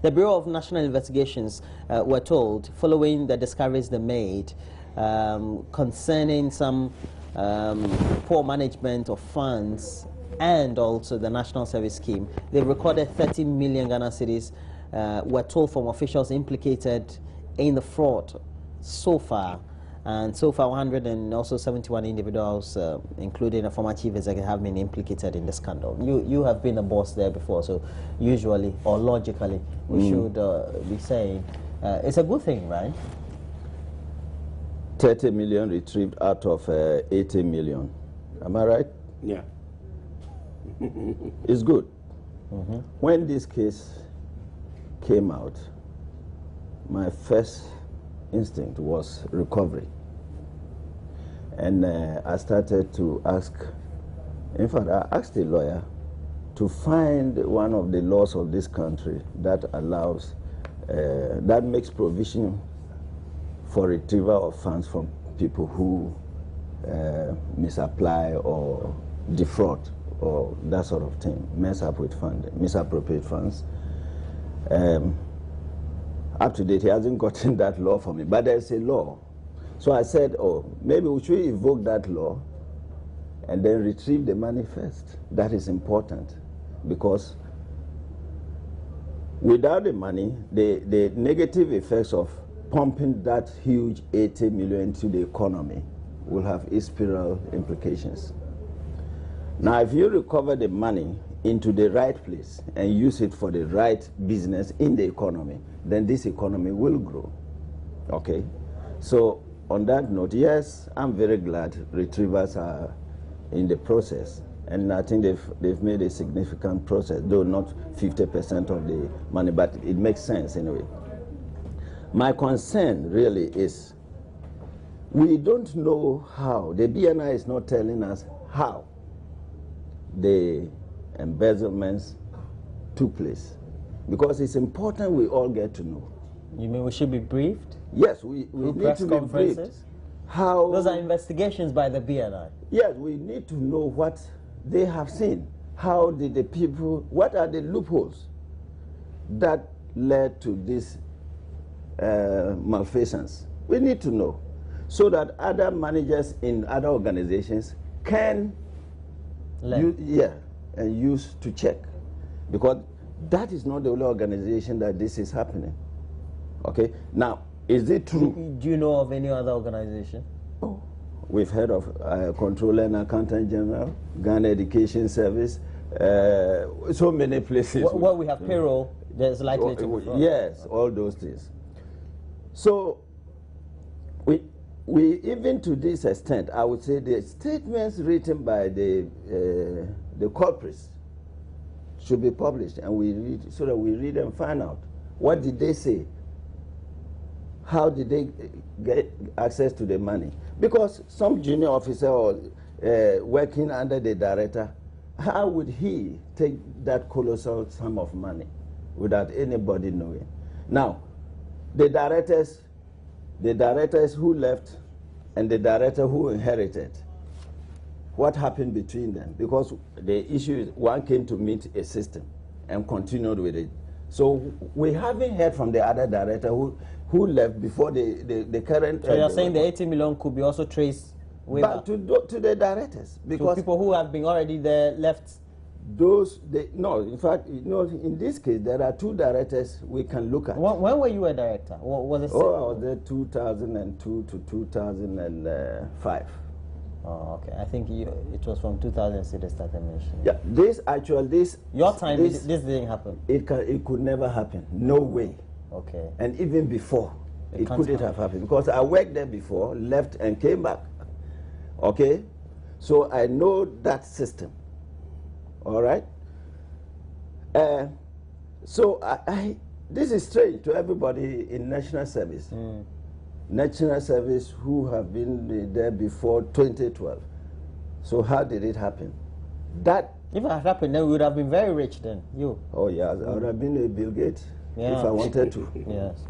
The Bureau of National Investigations were told, following the discoveries they made concerning some poor management of funds and also the National Service Scheme, they recorded 30 million Ghana cedis, were told, from officials implicated in the fraud so far. And so far, 171 individuals, including a former chief executive, have been implicated in the scandal. You have been a boss there before, so usually or logically, we should be saying it's a good thing, right? 30 million retrieved out of 80 million. Am I right? Yeah. It's good. When this case came out, my first instinct was recovery. And I started to ask, in fact, I asked a lawyer to find one of the laws of this country that allows, that makes provision for retrieval of funds from people who misapply or defraud or that sort of thing, mess up with funding, misappropriate funds. Up to date, he hasn't gotten that law for me, but there's a law. So I said, oh, maybe we should evoke that law and then retrieve the money first. That is important, because without the money, the negative effects of pumping that huge 80 million into the economy will have spiral implications. Now, if you recover the money into the right place and use it for the right business in the economy, then this economy will grow. Okay? So, on that note, yes, I'm very glad retrievers are in the process. And I think they've made a significant process, though not 50% of the money, but it makes sense anyway. My concern really is we don't know how. The BNI is not telling us how the embezzlements took place, because it's important we all get to know. You mean we should be briefed? Yes, we need to be briefed. How? Those are investigations by the BNI. Yes, we need to know what they have seen. How did the people, what are the loopholes that led to this malfeasance? We need to know, so that other managers in other organizations can use to check, because that is not the only organization that this is happening. Okay, now, is it true? Do you know of any other organization? Oh, we've heard of Controller and Accountant General, Ghana Education Service, so many places. Well, we have payroll, there's likely to be fraud. Yes, all those things. So, we even to this extent, I would say the statements written by the culprits should be published, and we read, so that we read and find out what did they say, how did they get access to the money? Because some junior officer or working under the director, how would he take that colossal sum of money without anybody knowing? Now, the directors who left and the director who inherited, what happened between them? Because the issue is one came to meet a system and continued with it. So we haven't heard from the other director who left before the current. So you're saying the 80 million could be also traced way back to the directors, because to people who have been already there left. No, in fact, in this case there are two directors we can look at. When were you a director? What was it? I was there 2002 to 2005. Oh, okay. I think it was from 2006 they started mentioning. Yeah, your time, this didn't happen. It could never happen. No way. Okay. And even before, it couldn't have happened, because I worked there before, left and came back. Okay, so I know that system. All right. So this is strange to everybody in national service. National service who have been there before 2012. So how did it happen? That if it had happened, then we would have been very rich then. You. Oh yeah, I would have been a Bill Gates if I wanted to. Yes.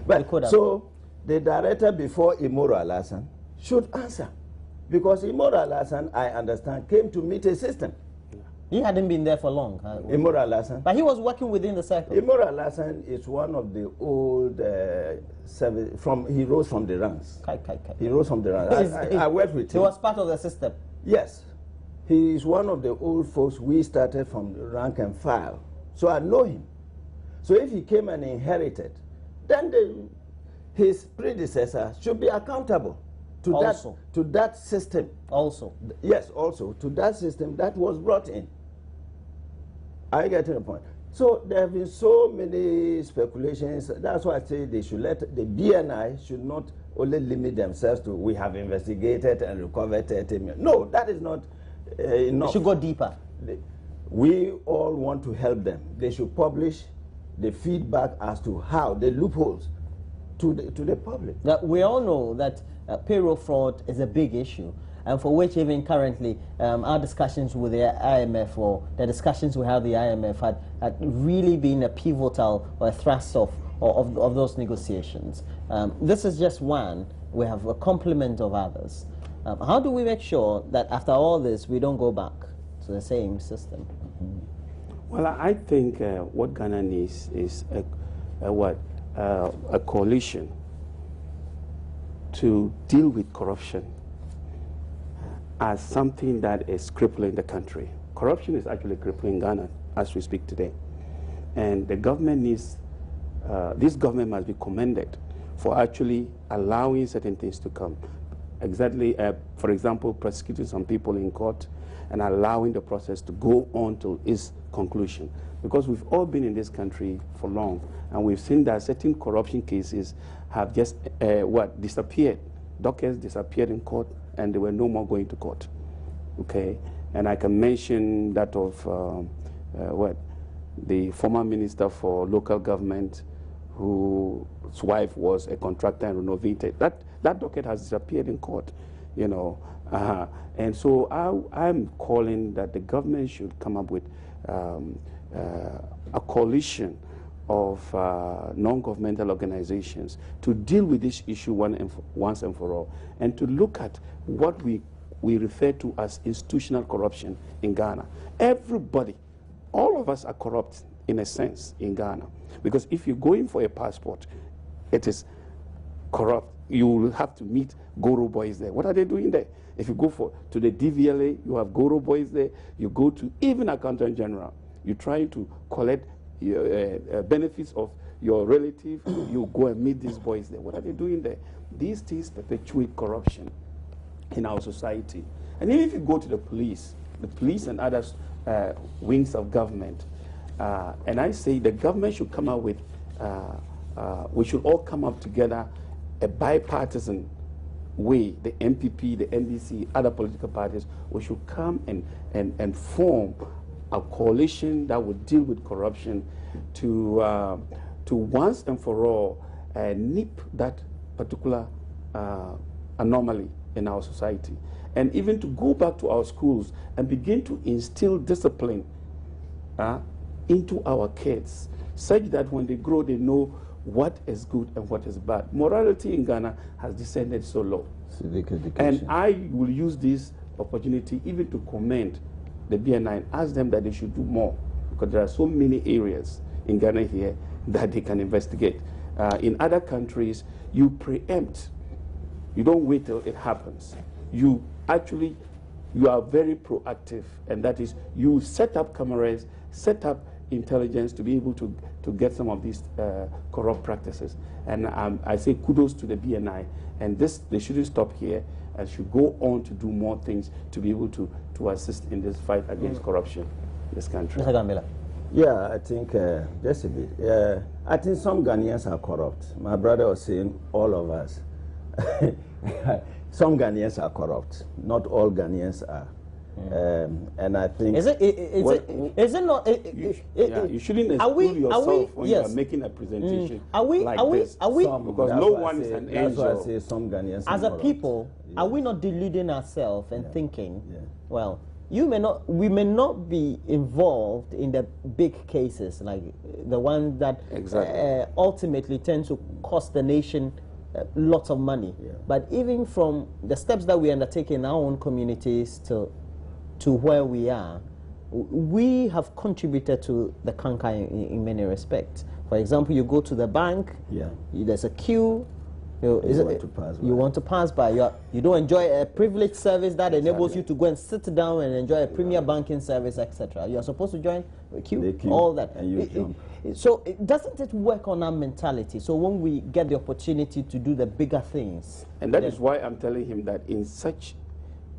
But so the director before Imoro Alasan should answer, because Imoro Alasan, I understand, came to meet a system. He hadn't been there for long. Imora Alasan. But he was working within the circle. Imora Alasan is one of the old he rose from the ranks. He rose from the ranks. I worked with him. He was part of the system. Yes. He is one of the old folks we started from the rank and file. So I know him. So if he came and inherited, then his predecessor should be accountable to that system. Also. Yes, also to that system that was brought in. I get to the point. So there have been so many speculations. That's why I say they should let the BNI should not only limit themselves to we have investigated and recovered 30 million. No, that is not enough. They should go deeper. We all want to help them. They should publish the feedback as to how the loopholes to the public. Now, we all know that payroll fraud is a big issue, and for which even currently our discussions with the IMF or the discussions we have with the IMF had really been a pivotal or a thrust of those negotiations. This is just one. We have a complement of others. How do we make sure that after all this we don't go back to the same system? Well, I think what Ghana needs is a coalition to deal with corruption as something that is crippling the country. Corruption is actually crippling Ghana as we speak today. And the government needs, this government must be commended for actually allowing certain things to come. Exactly, for example, prosecuting some people in court and allowing the process to go on to its conclusion. Because we've all been in this country for long, and we've seen that certain corruption cases have just, disappeared. Dockets disappeared in court, and they were no more going to court. Okay, and I can mention that of, the former minister for local government, whose wife was a contractor and renovated. That docket has disappeared in court, you know. And so I'm calling that the government should come up with a coalition of non-governmental organizations to deal with this issue once and for all, and to look at what we refer to as institutional corruption in Ghana. Everybody, all of us are corrupt in a sense in Ghana, because if you go in for a passport, it is corrupt. You will have to meet Goro boys there. What are they doing there? If you go to the DVLA, you have Goro boys there. You go to even Accountant General. You try to collect benefits of your relative. You go and meet these boys there. What are they doing there? These things perpetuate corruption in our society. And even if you go to the police and other wings of government, and I say the government should come up with, we should all come up together, a bipartisan way, the MPP, the NDC, other political parties, we should come and form a coalition that would deal with corruption to once and for all nip that particular anomaly in our society. And even to go back to our schools and begin to instill discipline into our kids, such that when they grow, they know what is good and what is bad. Morality in Ghana has descended so low. Civic education. And I will use this opportunity even to commend the BNI and ask them that they should do more, because there are so many areas in Ghana here that they can investigate. In other countries, you preempt. You don't wait till it happens. You are very proactive, and that is you set up cameras, set up intelligence to be able to get some of these corrupt practices. And I say kudos to the BNI, and they shouldn't stop here and should go on to do more things to be able to assist in this fight against corruption in this country. Mr. Gambila. Yeah, I think just a bit. I think some Ghanaians are corrupt. My brother was saying all of us. Some Ghanaians are corrupt. Not all Ghanaians are. And I think is it not? You shouldn't exclude yourself when you are making a presentation because no one is an angel. That's why I say some Ghanaians as a people, are we not deluding ourselves and thinking, well, we may not be involved in the big cases like the ones that ultimately tend to cost the nation lots of money, but even from the steps that we undertake in our own communities to where we are, we have contributed to the canker in many respects. For example, you go to the bank, there's a queue, you want to pass by. You don't enjoy a privileged service that enables you to go and sit down and enjoy a premier banking service, etc. You're supposed to join the queue, all that. And you jump. So doesn't it work on our mentality? So when we get the opportunity to do the bigger things. And that is why I'm telling him that in such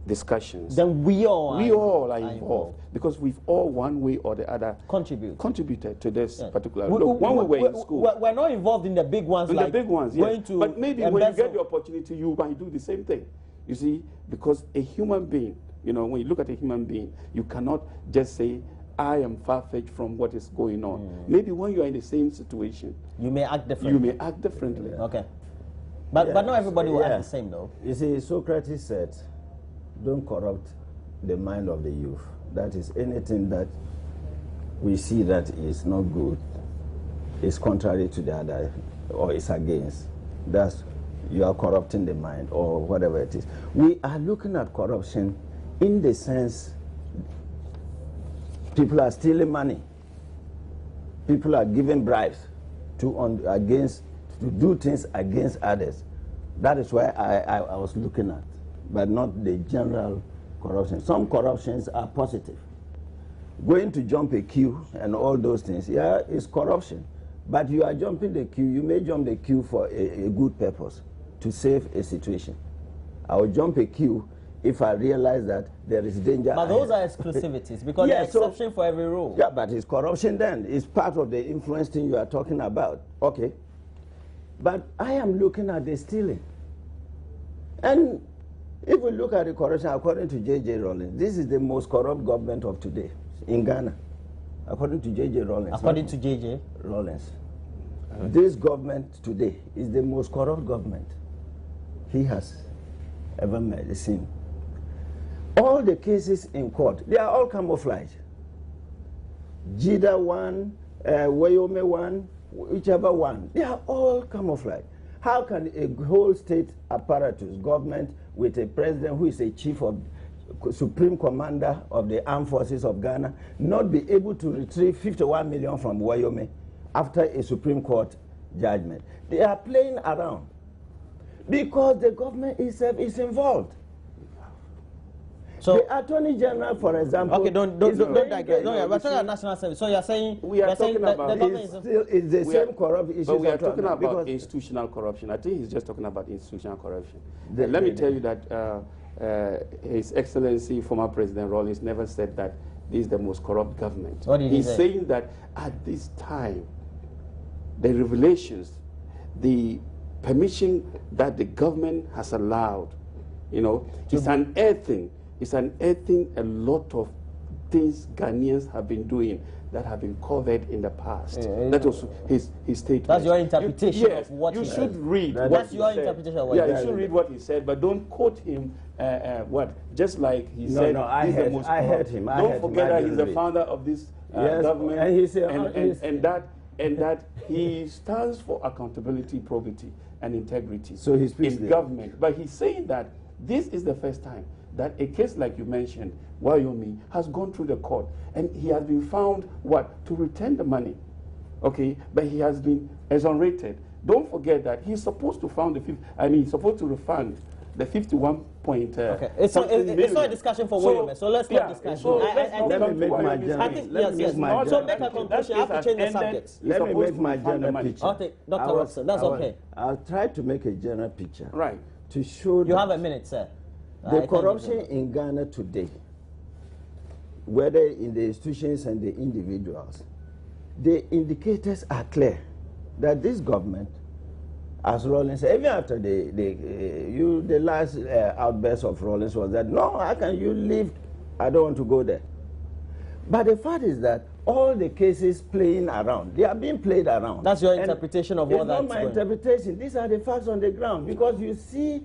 discussions, then we all are involved, because we've all one way or the other contributed to this particular. Look, when we were in school, we're not involved in the big ones. In the big ones, yes. But maybe when you get the opportunity, you might do the same thing. You see, because a human being, you know, when you look at a human being, you cannot just say, I am far-fetched from what is going on. Maybe when you are in the same situation, you may act differently. You may act differently. Okay. But not everybody will act the same, though. You see, Socrates said, don't corrupt the mind of the youth. That is, anything that we see that is not good, is contrary to the other, or is against. That's, you are corrupting the mind, or whatever it is. We are looking at corruption in the sense people are stealing money. People are giving bribes to do things against others. That is why I was looking at, but not the general corruption. Some corruptions are positive. Going to jump a queue and all those things, yeah, it's corruption. But you are jumping the queue, you may jump the queue for a good purpose, to save a situation. I will jump a queue if I realize that there is danger. But those are exclusivities, because there's exception for every rule. Yeah, but it's corruption then. It's part of the influence thing you are talking about. Okay. But I am looking at the stealing. And if we look at the corruption, according to J.J. Rawlings, this is the most corrupt government of today in Ghana. According to J.J. Rawlings. According to J.J. Rawlings. This government today is the most corrupt government he has ever seen. All the cases in court, they are all camouflage. Jida one, Wyoming one, whichever one, they are all camouflage. How can a whole state apparatus, government, with a president who is a chief of, supreme commander of the armed forces of Ghana, not be able to retrieve 51 million from Wyoming after a Supreme Court judgment? They are playing around because the government itself is involved. So the Attorney General, for example, okay, don't digress. No, we're talking about national service. So you're saying we are talking about the government is the same corrupt issue. But we are talking about institutional corruption. I think he's just talking about institutional corruption. Let me tell you that His Excellency, former President Rawlings, never said that this is the most corrupt government. What did he say? He's saying that at this time, the revelations, the permission that the government has allowed, you know, it's unearthing. It's unearthing a lot of things Ghanaians have been doing that have been covered in the past. That was his statement. That's your interpretation of what he said. You should read what That's he your said. Interpretation of what you should read what he said, but don't quote him just like he said. No, I heard him. Don't forget that he's the founder of this government, and he said, and that he stands for accountability, probity, and integrity so in government. But he's saying that this is the first time that a case like you mentioned, Wyoming, has gone through the court, and he has been found, to return the money, okay? But he has been exonerated. Don't forget that he's supposed to he's supposed to refund the 51 point. Okay, it's not a discussion for Wyoming, so let's not discuss. Let me make my general. So make a conclusion. I have to change the subject. Let me make my general picture. Okay, Dr. Rockson, that's okay. I'll try to make a general picture. Right. To show you have a minute, sir. The corruption in Ghana today, whether in the institutions and the individuals, the indicators are clear that this government, as Rawlings said, even after the last outburst of Rawlings was that, no, how can you leave? I don't want to go there. But the fact is that all the cases playing around, they are being played around. That's your interpretation of what that's going. It's not my interpretation. These are the facts on the ground, because you see,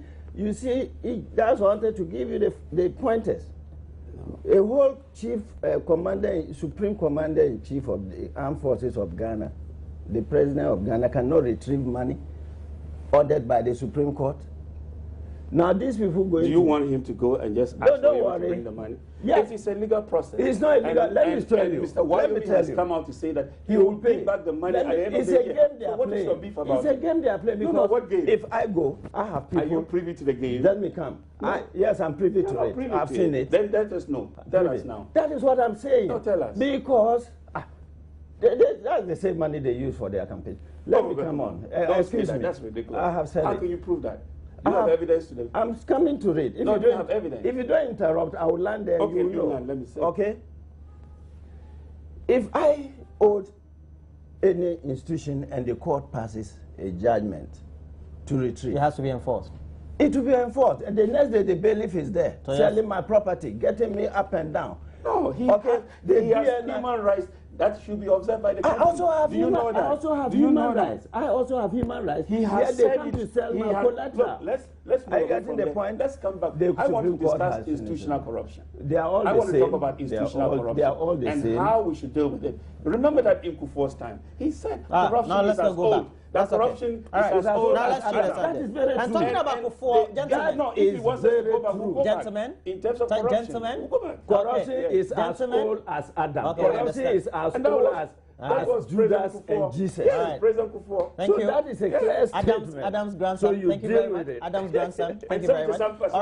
that's what I wanted to give you the pointers. A whole chief supreme commander-in-chief of the armed forces of Ghana, the president of Ghana, cannot retrieve money ordered by the Supreme Court. Now these people going. Do you want him to go and just ask for him to bring the money? Yes. If it's a legal process. It's not illegal. Let me tell you. Mr. Let me Wyoming tell has you. come out to say that he will pay back the money at the end of the year. It's a game they are So what is playing. your beef about It's a game they are playing because No, what game? if I go, I have people. Are you privy to the game? Let me come. No. Yes, I'm privy to it. I've seen it. Then let us know. Tell us now. That is what I'm saying. No, tell us. Because that's the same money they use for their campaign. Let me come on. Excuse me. That's ridiculous. I have said How it. can you prove that? You have evidence to them. I'm coming to read. If No, you you have evidence. If you don't interrupt, I will land there. Okay, you do know. land, let me say. Okay. If I owed any institution and the court passes a judgment to retreat, It has to be enforced. it will be enforced. And the next day, the bailiff is there, So selling my property, getting me up and down. No, he Okay, has human rights that should be observed by the I country. also have Do you know that? I also have Do you human know that? rights. I also have human rights. He has Yet they said come it. to sell He my has- collateral. Look, let's move Are you away getting from the there. point? Let's come back. The I want to Supreme Court discuss has institutional finished. corruption. They are all I the want to same. talk about institutional corruption. They are all the and same. how we should deal with it. Remember that in Kufuor's time, he said corruption now is let's as not go old. back. That That's okay. corruption All right, is as old now as let's change the Adam. subject. That is very And true. talking about Kufuor, the gentlemen. guy, if he is wants us to very go back, we'll true. go back. Gentlemen. In terms of corruption, Gentlemen. we'll go back. Corruption Okay. is as Gentlemen. old as Adam. Okay, I Corruption understand. is as And that old was- as that was Judas President Kufuor. and Jesus. Yes, All right. President Kufuor. Thank So you. that is a clear statement. Adam's grandson. So you Thank you deal very with much. it. Adam's grandson. Thank And you very much. 70% All right.